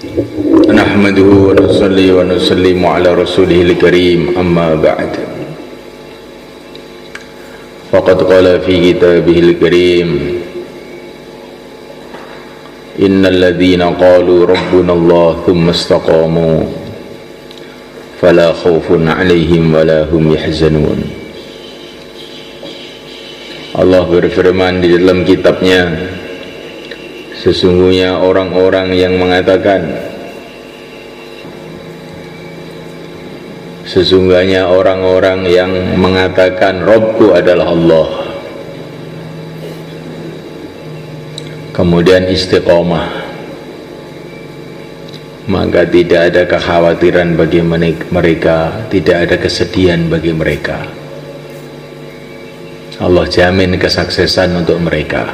Nahmaduhu wa nusalli wa nusallimu ala rasulihil karim, amma ba'd. Faqad qala fi kitabihil karim, innal ladhina qalu rabbuna Allah thumma istaqamu fala khawfun 'alaihim wala hum yahzanun. Allah berfirman di dalam kitabnya, sesungguhnya orang-orang yang mengatakan, sesungguhnya orang-orang yang mengatakan Rabbku adalah Allah, kemudian istiqomah, maka tidak ada kekhawatiran bagi mereka, tidak ada kesedihan bagi mereka. Allah jamin kesuksesan untuk mereka.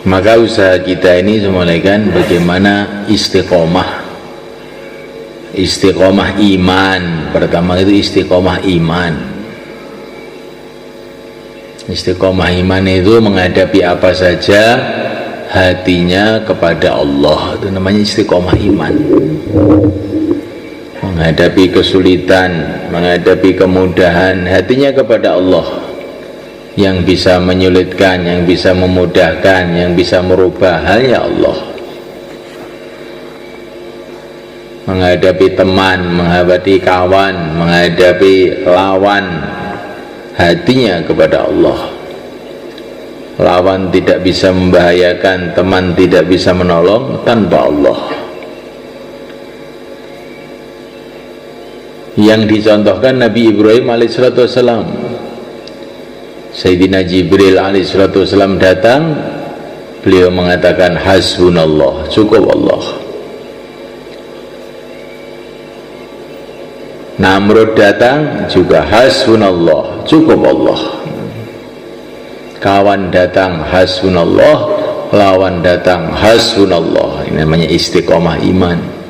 Maka usaha kita ini semulaikan bagaimana istiqomah iman. Pertama itu istiqomah iman. Istiqomah iman itu menghadapi apa saja hatinya kepada Allah, itu namanya istiqomah iman. Menghadapi kesulitan, menghadapi kemudahan, hatinya kepada Allah. Yang bisa menyulitkan, yang bisa memudahkan, yang bisa merubah hanya Allah. Menghadapi teman, menghadapi kawan, menghadapi lawan, hatinya kepada Allah. Lawan tidak bisa membahayakan, teman tidak bisa menolong tanpa Allah. Yang dicontohkan Nabi Ibrahim alaihissalam. Sayyidina Jibril alaihissalam datang, beliau mengatakan hasbunallah, cukup Allah. Namrud datang juga hasbunallah, cukup Allah. Kawan datang hasbunallah, lawan datang hasbunallah. Ini namanya istiqomah iman.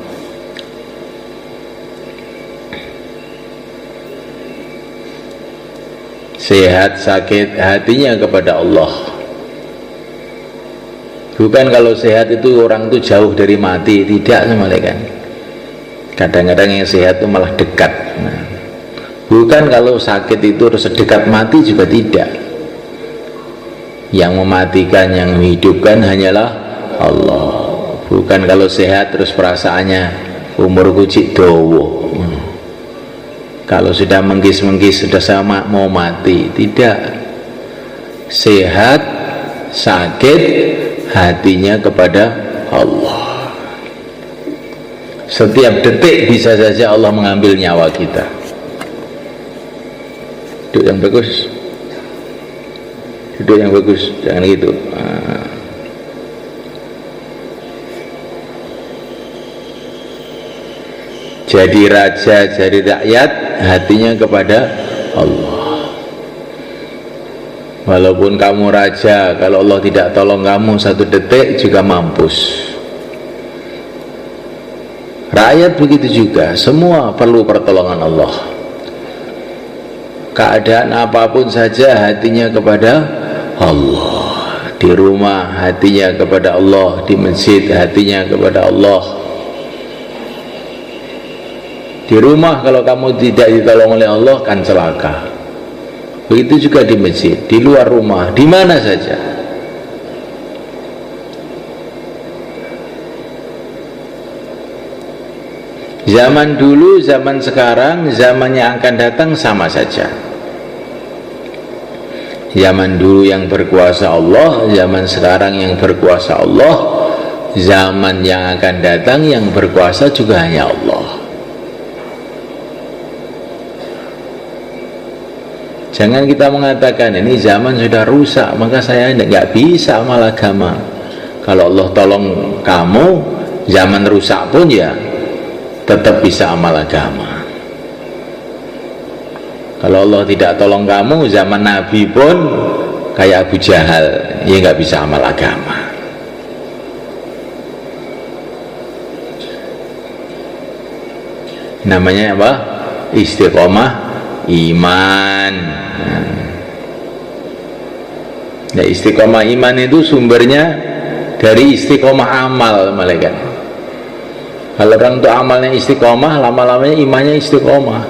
Sehat sakit hatinya kepada Allah. Bukan kalau sehat itu orang itu jauh dari mati, tidak semalekan. Kadang-kadang yang sehat itu malah dekat. Nah, bukan kalau sakit itu harus dekat mati, juga tidak. Yang mematikan, yang menghidupkan hanyalah Allah. Bukan kalau sehat terus perasaannya umur kucik dowo. Kalau sudah menggis-menggis sudah sama mau mati, tidak. Sehat sakit hatinya kepada Allah. Setiap detik bisa saja Allah mengambil nyawa kita. Duduk yang bagus, duduk yang bagus, jangan gitu. Jadi raja, jadi rakyat, hatinya kepada Allah. Walaupun kamu raja, kalau Allah tidak tolong kamu satu detik juga mampus. Rakyat begitu juga, semua perlu pertolongan Allah. Keadaan apapun saja hatinya kepada Allah. Di rumah hatinya kepada Allah, di masjid hatinya kepada Allah. Di rumah kalau kamu tidak ditolong oleh Allah kan celaka. Begitu juga di masjid, di luar rumah, di mana saja. Zaman dulu, zaman sekarang, zaman yang akan datang sama saja. Zaman dulu yang berkuasa Allah, zaman sekarang yang berkuasa Allah, zaman yang akan datang yang berkuasa juga hanya Allah. Jangan kita mengatakan ini zaman sudah rusak maka saya nggak bisa amal agama. Kalau Allah tolong kamu, zaman rusak pun ya tetap bisa amal agama. Kalau Allah tidak tolong kamu, zaman Nabi pun kayak Abu Jahal, ya nggak bisa amal agama. Namanya apa? Istiqomah iman. Nah, istiqomah iman itu sumbernya dari istiqomah amal malaikat. Kalau orang itu amalnya istiqomah, lama-lamanya imannya istiqomah.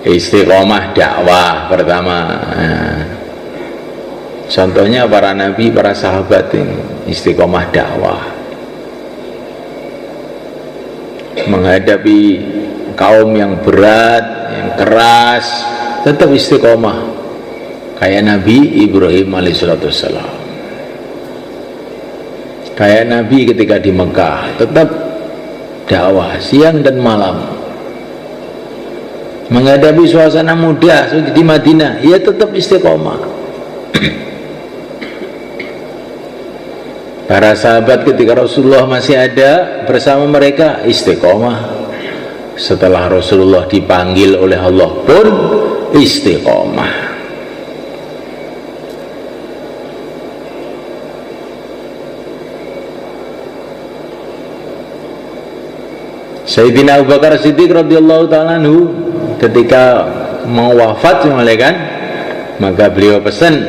Istiqomah dakwah pertama. Contohnya para nabi, para sahabat ini istiqomah dakwah, menghadapi kaum yang berat, yang keras, tetap istiqomah. Kayak Nabi Ibrahim alaihissalam, kayak Nabi ketika di Mekah, tetap dakwah siang dan malam. Menghadapi suasana muda di Madinah, ia tetap istiqomah. Para sahabat ketika Rasulullah masih ada bersama mereka istiqomah. Setelah Rasulullah dipanggil oleh Allah pun istiqomah. Sayyidina Abu Bakar Siddiq radhiyallahu ta'ala anhu ketika mau wafat kan, maka beliau pesan,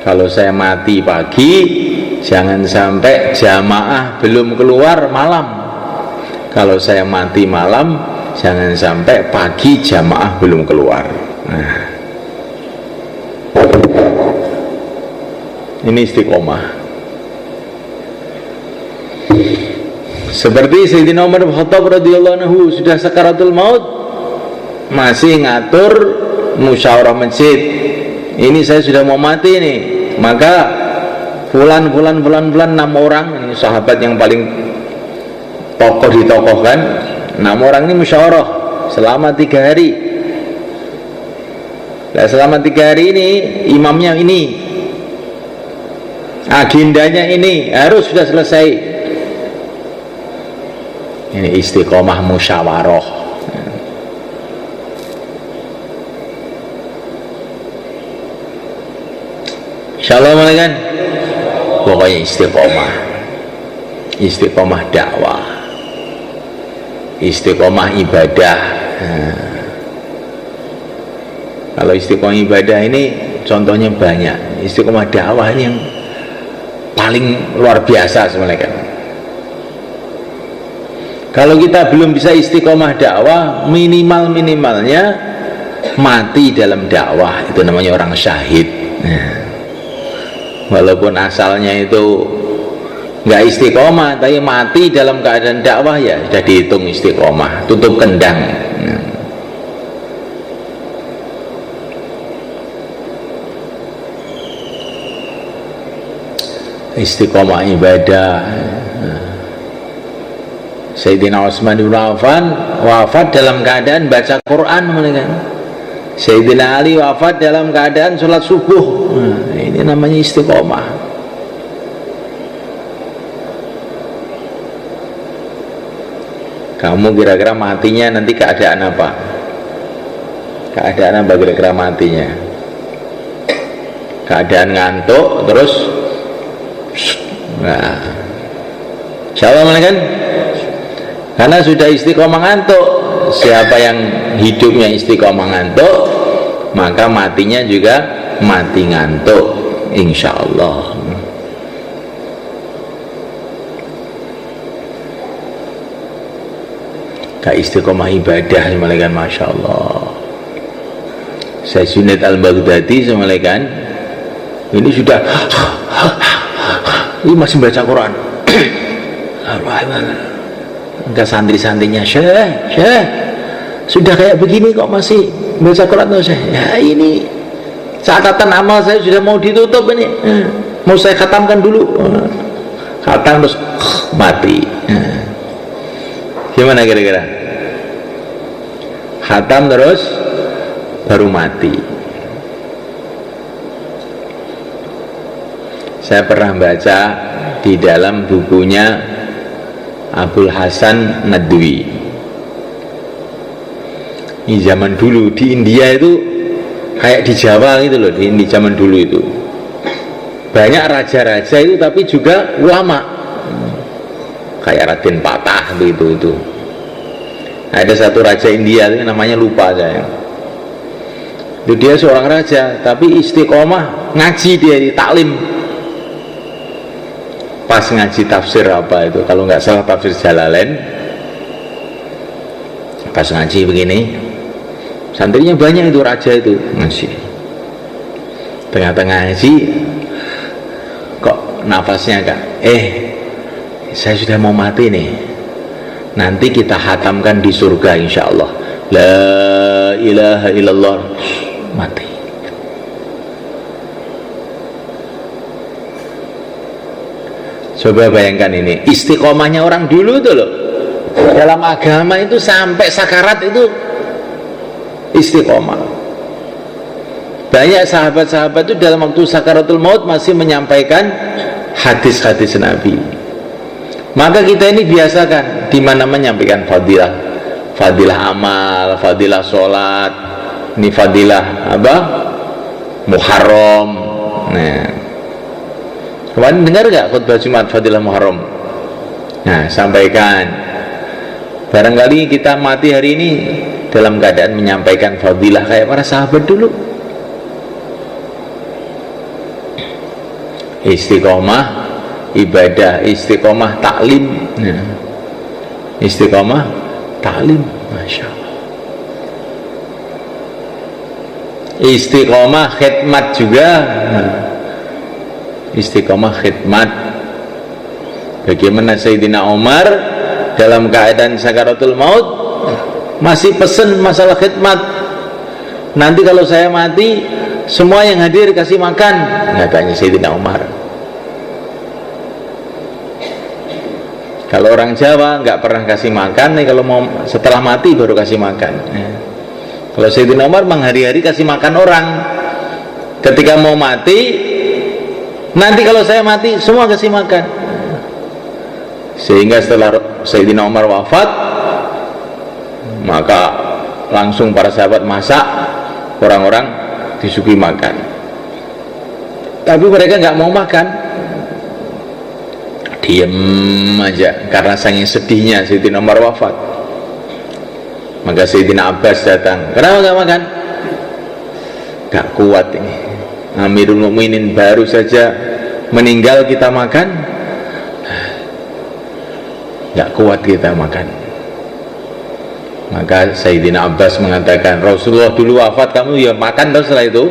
kalau saya mati pagi jangan sampai jamaah belum keluar malam. Kalau saya mati malam jangan sampai pagi jamaah belum keluar. Nah, ini istiqomah. Seperti Sayyidina Umar bin Khattab radhiyallahu anhu sudah sakaratul maut masih ngatur musyawarah masjid. Ini saya sudah mau mati nih, maka fulan 6 orang, ini sahabat yang paling tokoh ditokohkan, 6 orang ini musyawarah selama 3 hari. Nah, selama 3 hari ini imamnya ini, agendanya ini harus sudah selesai. Ini istiqomah musyawarah. Shalom kan? Pokoknya istiqomah dakwah, istiqomah ibadah. Kalau istiqomah ibadah ini contohnya banyak. Istiqomah dakwah ini yang paling luar biasa sebenarnya kan. Kalau kita belum bisa istiqomah dakwah, minimalnya mati dalam dakwah, itu namanya orang syahid. Walaupun asalnya itu nggak istiqomah, tapi mati dalam keadaan dakwah ya sudah dihitung istiqomah, tutup kendang. Istiqomah ibadah. Sayyidina Utsman bin Affan wafat dalam keadaan baca Quran. Sayyidina Ali wafat dalam keadaan sholat subuh. Ini namanya istiqomah. Kamu kira-kira matinya nanti keadaan apa? Keadaan apa kira-kira matinya? Keadaan ngantuk terus Shalom kan? Karena sudah istiqomah ngantuk. Siapa yang hidupnya istiqomah ngantuk, maka matinya juga mati ngantuk, insya Allah. Kayak istiqomah ibadah semalekan, masya Allah. Saya Junaid al-Baghdadi semalekan, ini sudah ini masih baca Quran. Enggak santri-santrinya, Syekh, sudah kayak begini kok masih baca Quran tuh, Syekh? Ya ini catatan amal saya sudah mau ditutup ini, mau saya khatamkan dulu. Khatam terus mati. Gimana kira-kira? Khatam terus baru mati. Saya pernah baca di dalam bukunya Abdul Hasan Nadwi. Ini zaman dulu di India itu kayak di Jawa gitu loh, di zaman dulu itu banyak raja-raja itu, tapi juga ulama kayak Raden Patah itu. Ada satu raja India itu namanya lupa saya. Itu dia seorang raja, tapi istiqomah ngaji, dia di taklim. Pas ngaji tafsir apa itu, kalau nggak salah tafsir Jalalain, pas ngaji begini, santrinya banyak, itu raja itu ngaji. Tengah-tengah ngaji, kok nafasnya kak, saya sudah mau mati nih, nanti kita hatamkan di surga insya Allah, la ilaha illallah, mati. Coba bayangkan ini istiqomahnya orang dulu tuh loh, dalam agama itu sampai sakarat itu istiqomah. Banyak sahabat-sahabat itu dalam waktu sakaratul maut masih menyampaikan hadis-hadis Nabi. Maka kita ini biasakan di mana menyampaikan fadilah, fadilah amal, fadilah sholat, ini fadilah apa? Muharram. Nah, kemarin dengar gak khutbah Jumat fadilah Muharram? Nah, sampaikan. Barangkali kita mati hari ini dalam keadaan menyampaikan fadilah kayak para sahabat dulu. Istiqomah ibadah, istiqomah taklim. Nah, istiqomah taklim, masya Allah. Istiqomah khidmat juga. Nah, istiqomah khidmat. Bagaimana Sayyidina Umar dalam keadaan sakaratul maut masih pesen masalah khidmat. Nanti kalau saya mati, semua yang hadir kasih makan, katanya Sayyidina Umar. Kalau orang Jawa nggak pernah kasih makan nih, kalau mau setelah mati baru kasih makan. Kalau Sayyidina Umar hari-hari kasih makan orang. Ketika mau mati, nanti kalau saya mati semua kasih makan. Sehingga setelah Sayyidina Umar wafat, maka langsung para sahabat masak, orang-orang disuguhi makan. Tapi mereka nggak mau makan, diem aja karena saking sedihnya Sayyidina Umar wafat. Maka Sayyidina Abbas datang, kenapa nggak makan? Gak kuat ini, Amirul Mukminin baru saja meninggal kita makan, gak kuat kita makan. Maka Sayyidina Abbas mengatakan, Rasulullah dulu wafat, kamu ya makan toh setelah itu.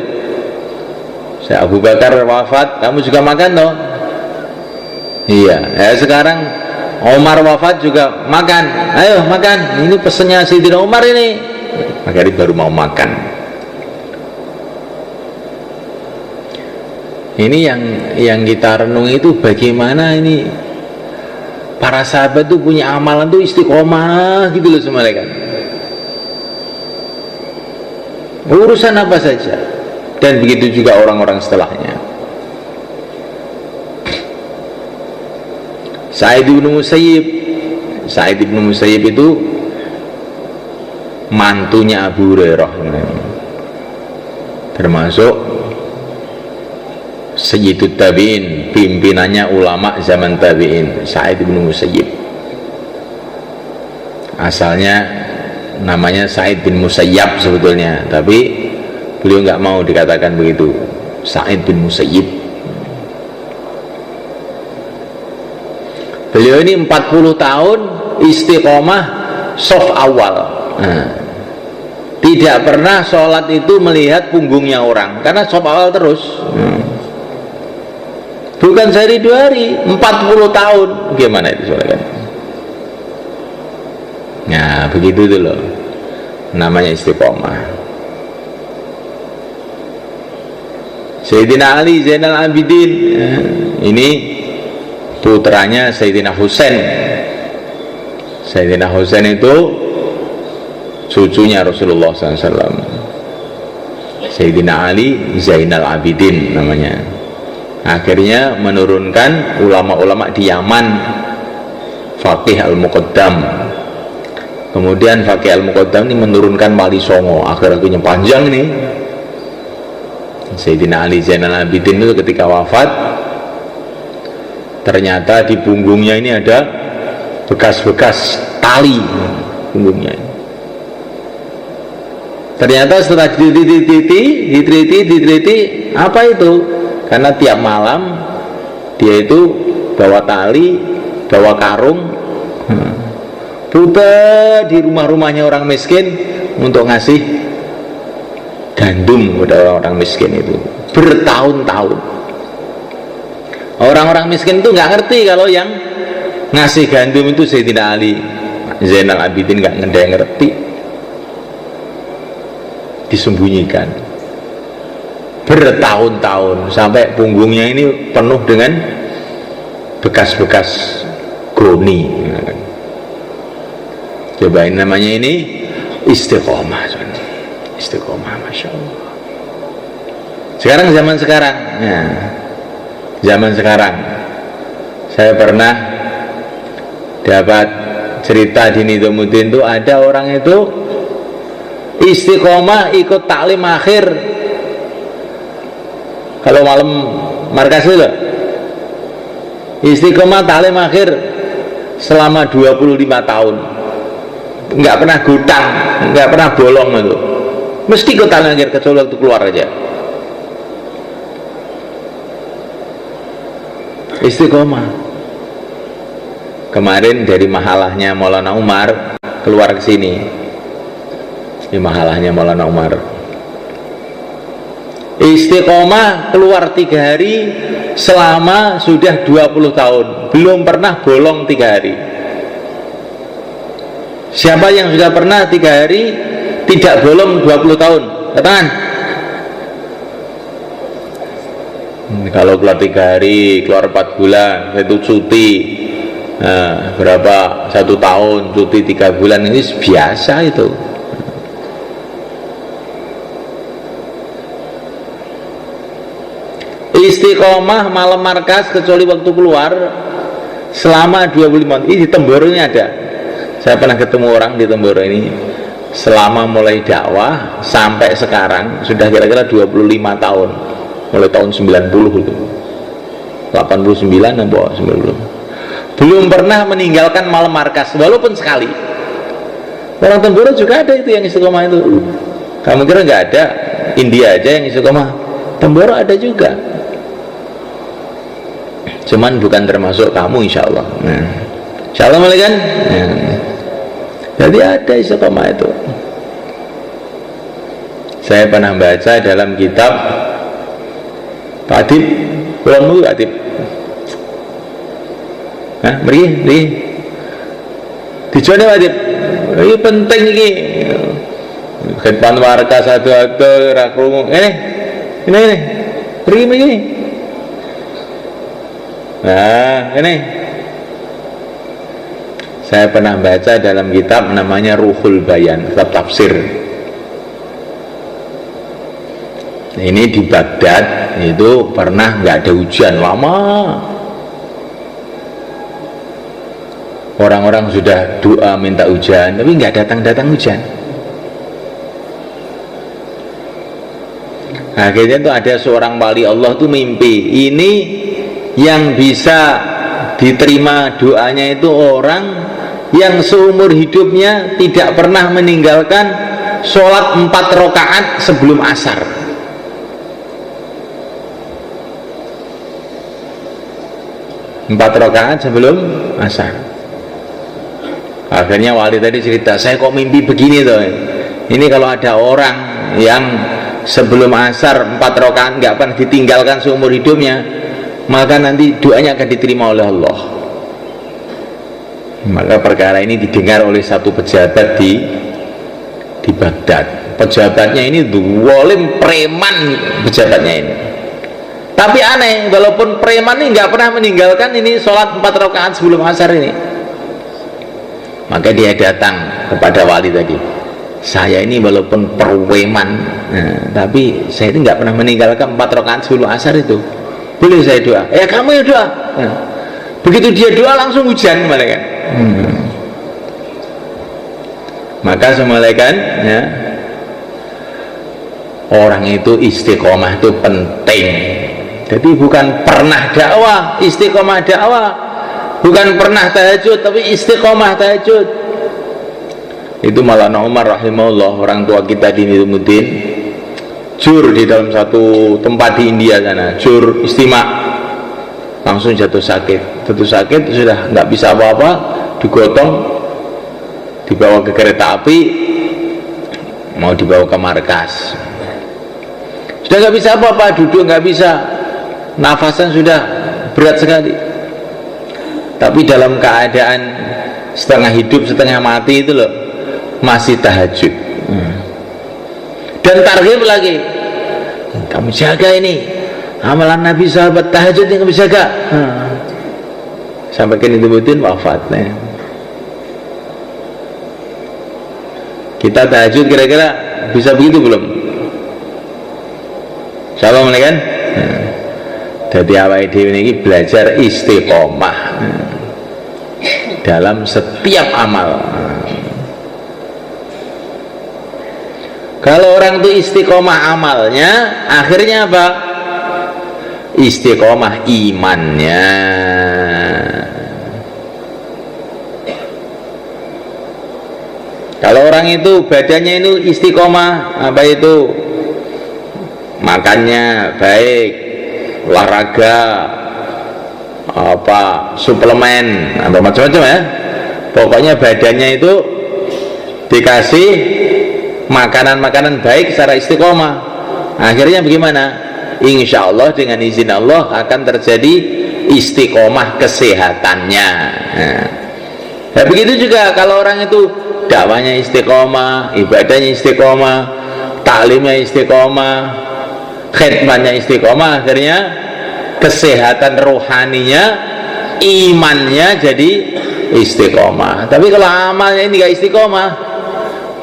Saya Abu Bakar wafat, kamu juga makan toh. Iya, sekarang Umar wafat juga makan, ayo makan, ini pesennya Sayyidina Umar ini. Maka dia baru mau makan. Ini yang kita renungi itu bagaimana ini para sahabat tuh punya amalan tuh istiqomah gitu loh semuanya kan. Urusan apa saja, dan begitu juga orang-orang setelahnya. Sa'id bin Musayyib itu mantunya Abu Hurairah, termasuk Sayyidut Tabi'in, pimpinannya ulama zaman Tabi'in. Sa'id bin Musayyib asalnya namanya Sa'id bin Musayyab sebetulnya, tapi beliau nggak mau dikatakan begitu, Sa'id bin Musayyib. Beliau ini 40 tahun istiqomah sof awal. Tidak pernah sholat itu melihat punggungnya orang, karena sof awal terus. Bukan sehari dua hari, 40 tahun. Gimana itu sholat kan? Nah begitu itu loh, namanya istiqomah. Sayyidina Ali Zainal Abidin, ini putranya Sayyidina Husain. Sayyidina Husain itu cucunya Rasulullah SAW. Sayyidina Ali Zainal Abidin namanya. Akhirnya menurunkan ulama-ulama di Yaman, Faqih Al-Muqaddam. Kemudian Faqih Al-Muqaddam ini menurunkan Wali Songo. Akhirnya panjang nih. Sayyidina Ali Zainal Abidin itu ketika wafat, ternyata di punggungnya ini ada bekas-bekas tali punggungnya. Ternyata setelah diteliti, apa itu? Karena tiap malam dia itu bawa tali, bawa karung, putar di rumah-rumahnya orang miskin untuk ngasih gandum kepada orang miskin itu bertahun-tahun. Orang-orang miskin itu nggak ngerti kalau yang ngasih gandum itu Sayyidina Ali Zainal Abidin, nggak ngerti, disembunyikan bertahun-tahun sampai punggungnya ini penuh dengan bekas-bekas goni. Coba ini namanya ini istiqomah, istiqomah, masya Allah. Sekarang zaman sekarang, ya, zaman sekarang, saya pernah dapat cerita di Nizamuddin itu ada orang itu istiqomah ikut taklim akhir kalau malam markas itu, istiqomah taklim akhir selama 25 tahun, nggak pernah gutang, nggak pernah bolong itu, mesti ikut taklim akhir kecuali waktu keluar aja. Istiqomah. Kemarin dari mahalahnya Maulana Umar keluar ke sini, di mahalahnya Maulana Umar, istiqomah keluar 3 hari selama sudah 20 tahun belum pernah bolong 3 hari. Siapa yang sudah pernah 3 hari tidak bolong 20 tahun? Katakan. Kalau keluar 3 hari, keluar 4 bulan, itu cuti. Nah, berapa? 1 tahun, cuti 3 bulan, ini biasa itu. Istiqomah malam markas kecuali waktu keluar selama 25 tahun. Ini di Temboro ini ada. Saya pernah ketemu orang di Temboro ini, selama mulai dakwah sampai sekarang sudah kira-kira 25 tahun. Mulai tahun 90 itu 89 atau 90, belum pernah meninggalkan malam markas walaupun sekali. Orang Temboro juga ada itu yang istiqomah itu. Kamu kira nggak ada? India aja yang istiqomah, Temboro ada juga, cuman bukan termasuk kamu insya Allah. Nah, insya Allah mulai kan. Nah, jadi ada istiqomah itu. Saya pernah baca dalam kitab Pak Adib, pulang dulu Adib. Nah, beri dijualnya Pak Adib. Ini penting ini. Khidmat warga satu-satu rakrungu. Ini. Beri ini. Nah, ini. Saya pernah baca dalam kitab namanya Ruhul Bayan, kitab tafsir. Ini di Baghdad itu pernah nggak ada hujan lama, orang-orang sudah doa minta hujan tapi nggak datang hujan. Akhirnya tuh ada seorang wali Allah tuh mimpi, ini yang bisa diterima doanya itu orang yang seumur hidupnya tidak pernah meninggalkan sholat 4 rakaat sebelum asar. 4 rakaat sebelum asar. Akhirnya wali tadi cerita, saya kok mimpi begini tuh. Ini kalau ada orang yang sebelum asar 4 rakaat nggak pernah ditinggalkan seumur hidupnya, maka nanti doanya akan diterima oleh Allah. Maka perkara ini didengar oleh satu pejabat di Baghdad. Pejabatnya ini zalim, preman pejabatnya ini. Tapi aneh, walaupun preman ini nggak pernah meninggalkan ini sholat 4 rakaat sebelum asar ini. Maka dia datang kepada wali tadi, saya ini walaupun preman, tapi saya ini nggak pernah meninggalkan 4 rakaat sebelum asar itu. Boleh saya doa? Ya kamu ya doa. Begitu dia doa langsung hujan malaikat. Maka semalaikat ya, orang itu istiqomah itu penting. Jadi bukan pernah dakwah, istiqomah dakwah, bukan pernah tahajud, tapi istiqomah tahajud. Itu Maulana Umar rahimahullah, orang tua kita di Nizamudin, jur di dalam satu tempat di India sana, jur istimak, langsung jatuh sakit sudah nggak bisa apa-apa, digotong, dibawa ke kereta api, mau dibawa ke markas, sudah nggak bisa apa-apa, duduk nggak bisa, nafasan sudah berat sekali, tapi dalam keadaan setengah hidup setengah mati itu loh, masih tahajud. Dan targhib lagi, kamu jaga ini amalan Nabi sahabat tahajud yang kamu jaga. Sampai ke Nizamudin wafatnya. Kita tahajud kira-kira bisa begitu belum? Insyaallah mulai kan? Jadi awake dhewe niki belajar istiqomah dalam setiap amal. Kalau orang itu istiqomah amalnya, akhirnya apa? Istiqomah imannya. Kalau orang itu badannya itu istiqomah, apa itu? Makannya baik, olahraga, apa suplemen atau macam-macam ya, pokoknya badannya itu dikasih makanan-makanan baik secara istiqomah, akhirnya bagaimana? Insya Allah dengan izin Allah akan terjadi istiqomah kesehatannya. Nah, begitu juga kalau orang itu dakwahnya istiqomah, ibadahnya istiqomah, taklimnya istiqomah, khidmatnya istiqomah, akhirnya kesehatan rohaninya, imannya jadi istiqomah. Tapi kalau amalnya ini gak istiqomah,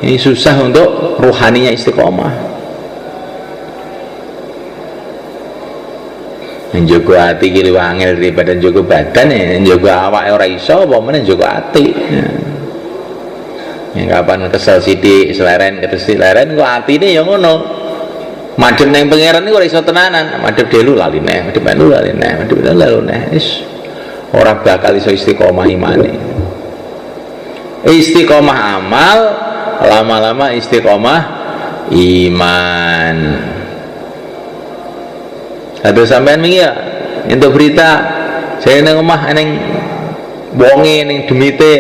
ini susah untuk rohaninya istiqomah. Njogo hati kiri wangil daripada njogo badan ya, njogo awak ora iso apa meneh njogo hati. Yang kapan kesel sidik seleren ketes seleren kok atine ya ngono. Madhep ning pangeran iki ora iso tenanan, madhep delu lali neh, madhep melu lali neh, madhep lalu neh. Wis ora bakal iso istiqomah imane. Istiqomah amal, lama-lama istiqomah iman. Aduh sampean wingi ya entuk berita saya nang omah neng wonge ning demite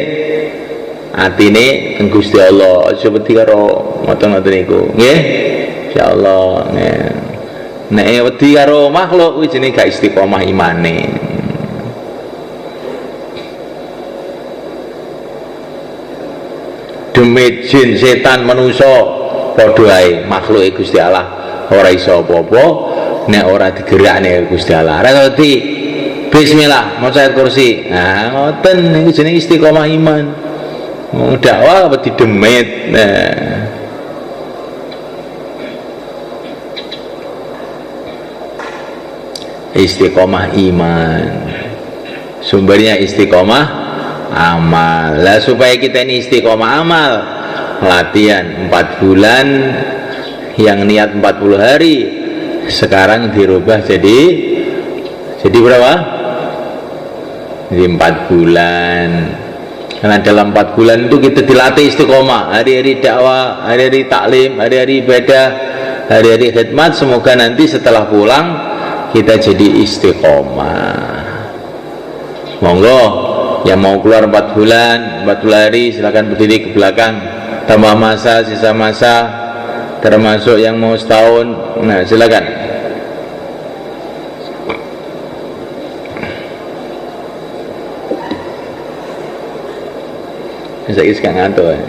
atine teng Gusti Allah aja wedi karo ngoten-ngoten niku nggih insyaallah. Nek wedi karo makhluk kuwi jenenge gak istiqomah imane. Demit jin setan manusa padha ae makhluke Gusti Allah ora iso apa-apa nek ora digerakne Gusti Allah. Ora ngerti bismillah maca ayat kursi. Nah, ngoten niku jenenge istiqomah iman. Wong dakwah apa didemit. Nah. Istiqomah iman. Sumbernya istiqomah amal. Lah supaya kita ini istiqomah amal, latihan 4 bulan, yang niat 40 hari sekarang dirubah jadi berapa? Jadi 4 bulan. Karena dalam 4 bulan itu kita dilatih istiqomah, hari-hari dakwah, hari-hari taklim, hari-hari ibadah, hari-hari khidmat. Semoga nanti setelah pulang kita jadi istiqomah. Monggo yang mau keluar 4 bulan, 40 hari silakan berdiri ke belakang, tambah masa, sisa masa, termasuk yang mau setahun. Nah silakan. Saya iskan ngantuk ya.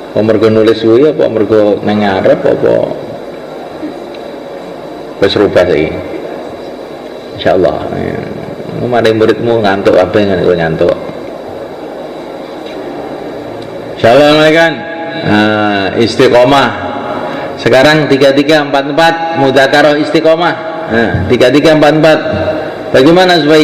Apa mergo nulis suwi apa mergo nang ngarep apa wis rubah saiki. Insyaallah. Mari muridmu ngantuk apa yang ngantuk. Insyaallah kan. Istiqomah. Sekarang 3344 mudzakarah istiqomah. 3344. Bagaimana supaya